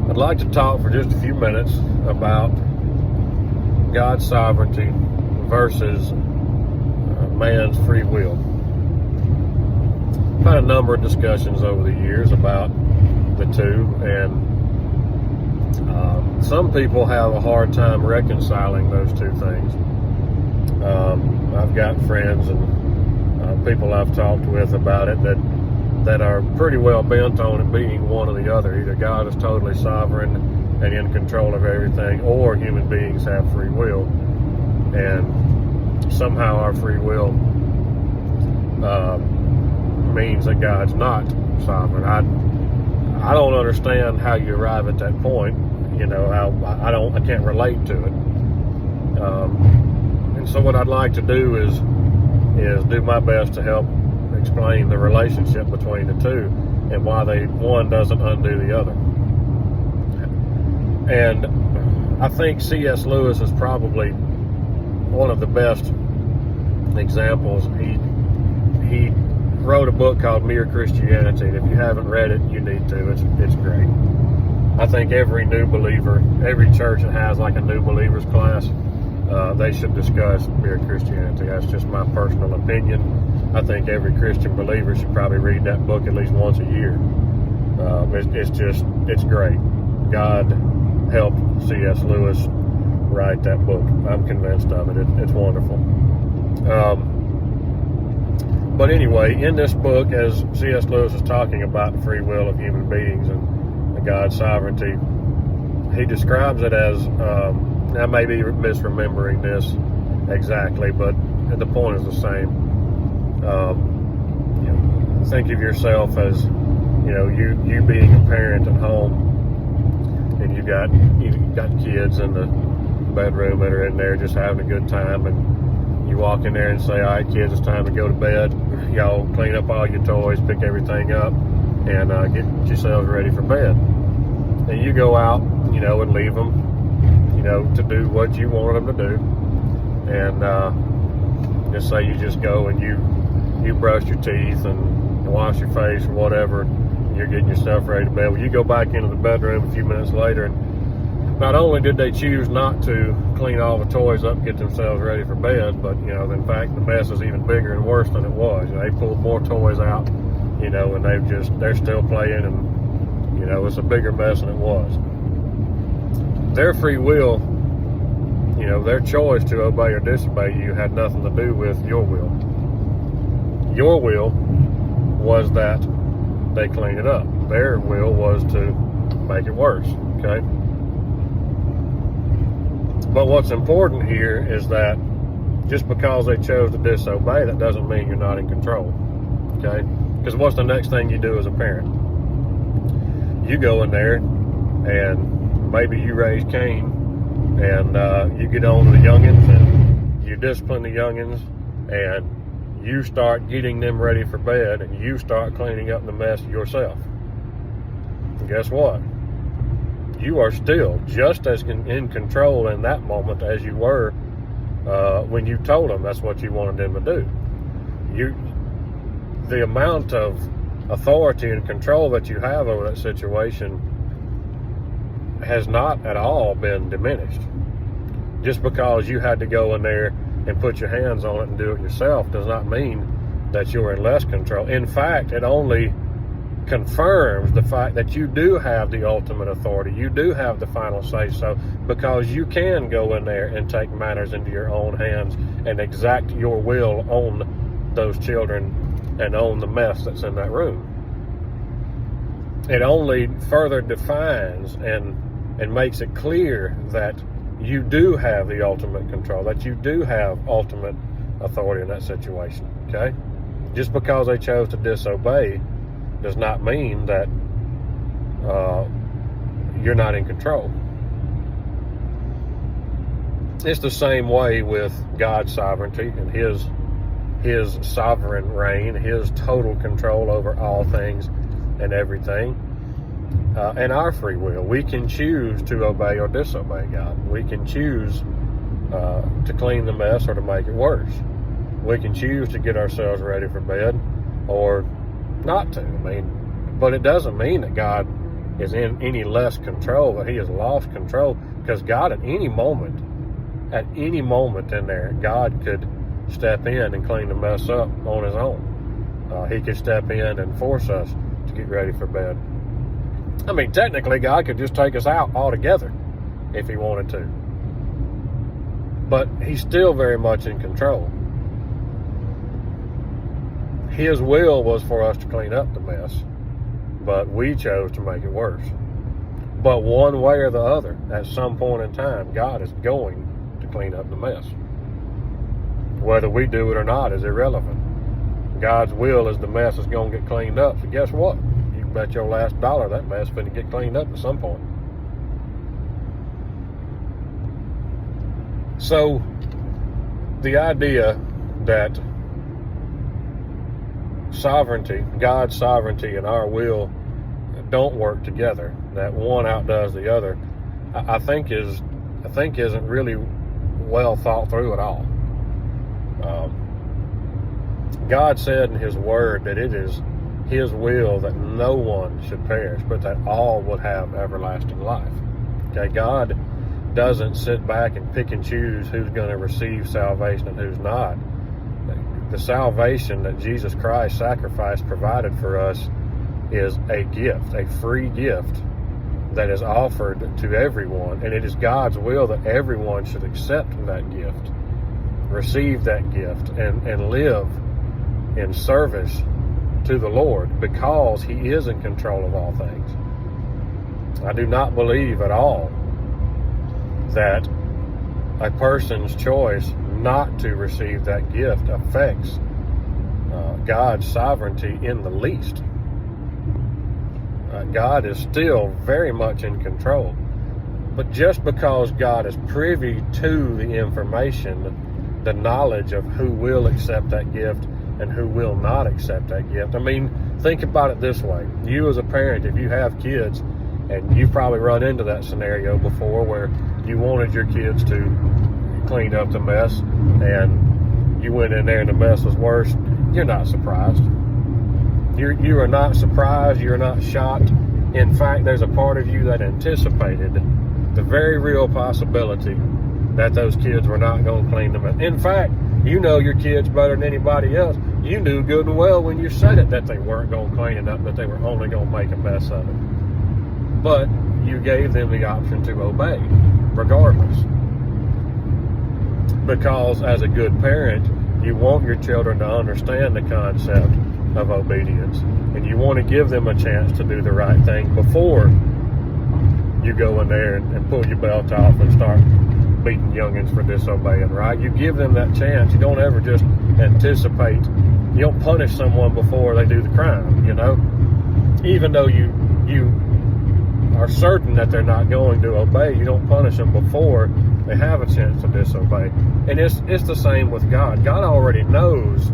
I'd like to talk for just a few minutes about God's sovereignty versus man's free will. I've had a number of discussions over the years about the two, and some people have a hard time reconciling those two things. I've got friends and people I've talked with about it that are pretty well bent on it being one or the other. Either God is totally sovereign and in control of everything, or human beings have free will, and somehow our free will means that God's not sovereign. I don't understand how you arrive at that point. You know, I can't relate to it. And so what I'd like to do is do my best to help explain the relationship between the two and why one doesn't undo the other. And I think C.S. Lewis is probably one of the best examples. He wrote a book called Mere Christianity, and if you haven't read it, you need to. It's great. I think every new believer, every church that has like a new believers class, they should discuss Mere Christianity. That's just my personal opinion. I think every Christian believer should probably read that book at least once a year. It's great. God helped C.S. Lewis write that book. I'm convinced of it. It's wonderful. But anyway, in this book, as C.S. Lewis is talking about the free will of human beings and God's sovereignty, he describes it as, I may be misremembering this exactly, but the point is the same. Think of yourself as, you being a parent at home, and you got kids in the bedroom that are in there just having a good time, and you walk in there and say, all right, kids, it's time to go to bed. Y'all clean up all your toys, pick everything up, and get yourselves ready for bed. And you go out, and leave them, to do what you want them to do. And just say you just go and you brush your teeth and wash your face or whatever, and you're getting yourself ready to bed. Well, you go back into the bedroom a few minutes later, and not only did they choose not to clean all the toys up and get themselves ready for bed, but, in fact, the mess is even bigger and worse than it was. They pulled more toys out, and they're still playing, and, it's a bigger mess than it was. Their free will, their choice to obey or disobey you had nothing to do with your will. Your will was that they clean it up. Their will was to make it worse, okay? But what's important here is that just because they chose to disobey, that doesn't mean you're not in control, okay? Because what's the next thing you do as a parent? You go in there and maybe you raise Cain, and you get on to the youngins and you discipline the youngins, and you start getting them ready for bed, and you start cleaning up the mess yourself. And guess what? You are still just as in control in that moment as you were when you told them that's what you wanted them to do. The amount of authority and control that you have over that situation has not at all been diminished. Just because you had to go in there and put your hands on it and do it yourself does not mean that you're in less control. In fact, it only confirms the fact that you do have the ultimate authority. You do have the final say-so, because you can go in there and take matters into your own hands and exact your will on those children and on the mess that's in that room. It only further defines and makes it clear that you do have the ultimate control, that you do have ultimate authority in that situation, okay? Just because they chose to disobey does not mean that you're not in control. It's the same way with God's sovereignty and his sovereign reign, his total control over all things and everything, and our free will. We can choose to obey or disobey God. We can choose to clean the mess or to make it worse. We can choose to get ourselves ready for bed or not to. But it doesn't mean that God is in any less control, but he has lost control, because God at any moment in there, God could step in and clean the mess up on his own. He could step in and force us to get ready for bed. I mean, technically, God could just take us out altogether if he wanted to. But he's still very much in control. His will was for us to clean up the mess, but we chose to make it worse. But one way or the other, at some point in time, God is going to clean up the mess. Whether we do it or not is irrelevant. God's will is the mess is going to get cleaned up. So guess what? You bet your last dollar that mess is going to get cleaned up at some point. So the idea that sovereignty, God's sovereignty and our will don't work together, that one outdoes the other, I think isn't really well thought through at all. God said in his word that it is his will that no one should perish, but that all would have everlasting life. Okay, God doesn't sit back and pick and choose who's going to receive salvation and who's not. The salvation that Jesus Christ sacrificed, provided for us, is a gift, a free gift that is offered to everyone, and it is God's will that everyone should accept that gift, receive that gift, and live in service to the Lord, because he is in control of all things. I do not believe at all that a person's choice not to receive that gift affects God's sovereignty in the least. God is still very much in control. But just because God is privy to the information, the knowledge of who will accept that gift and who will not accept that gift. I mean, think about it this way. You as a parent, if you have kids, and you've probably run into that scenario before where you wanted your kids to clean up the mess and you went in there and the mess was worse, you're not surprised. You are not surprised. You're not shocked. In fact, there's a part of you that anticipated the very real possibility that those kids were not going to clean them up. In fact, you know your kids better than anybody else. You knew good and well when you said it that they weren't going to clean it up, that they were only going to make a mess of it. But you gave them the option to obey, regardless. Because as a good parent, you want your children to understand the concept of obedience, and you want to give them a chance to do the right thing before you go in there and pull your belt off and start beating youngins for disobeying, right? You give them that chance. You don't ever just anticipate. You don't punish someone before they do the crime, you know? Even though you are certain that they're not going to obey, you don't punish them before they have a chance to disobey. And it's the same with God. God already knows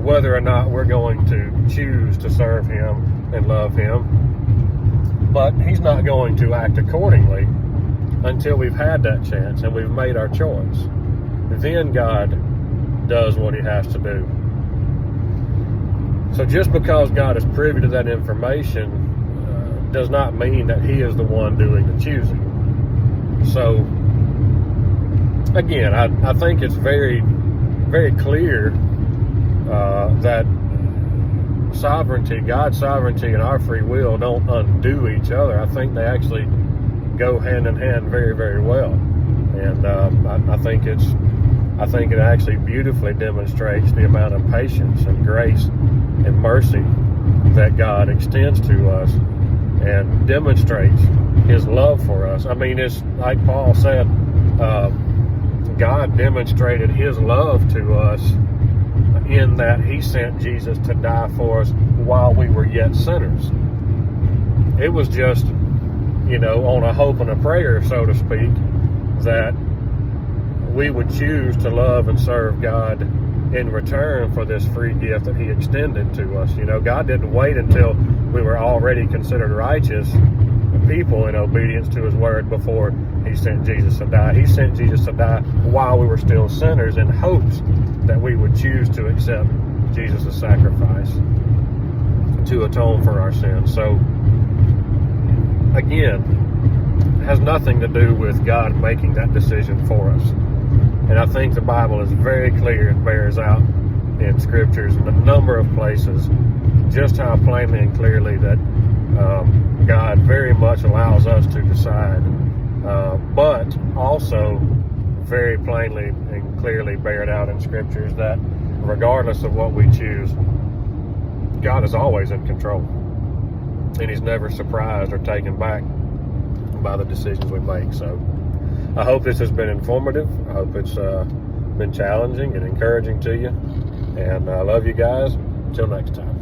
whether or not we're going to choose to serve him and love him, but he's not going to act accordingly until we've had that chance and we've made our choice. Then God does what he has to do. So just because God is privy to that information does not mean that he is the one doing the choosing. So again, I think it's very, very clear that sovereignty, God's sovereignty and our free will don't undo each other. I think they actually go hand in hand very, very well. And I think it actually beautifully demonstrates the amount of patience and grace and mercy that God extends to us and demonstrates his love for us. I mean, it's like Paul said, God demonstrated his love to us in that he sent Jesus to die for us while we were yet sinners. It was just, on a hope and a prayer, so to speak, that we would choose to love and serve God in return for this free gift that he extended to us. God didn't wait until we were already considered righteous people in obedience to his word before he sent Jesus to die. He sent Jesus to die while we were still sinners in hopes that we would choose to accept Jesus' sacrifice to atone for our sins. So again, has nothing to do with God making that decision for us. And I think the Bible is very clear and bears out in scriptures in a number of places just how plainly and clearly that God very much allows us to decide, but also very plainly and clearly bear it out in scriptures that regardless of what we choose, God is always in control, and He's never surprised or taken back by the decisions we make. So I hope this has been informative. I hope it's been challenging and encouraging to you, and I love you guys. Until next time.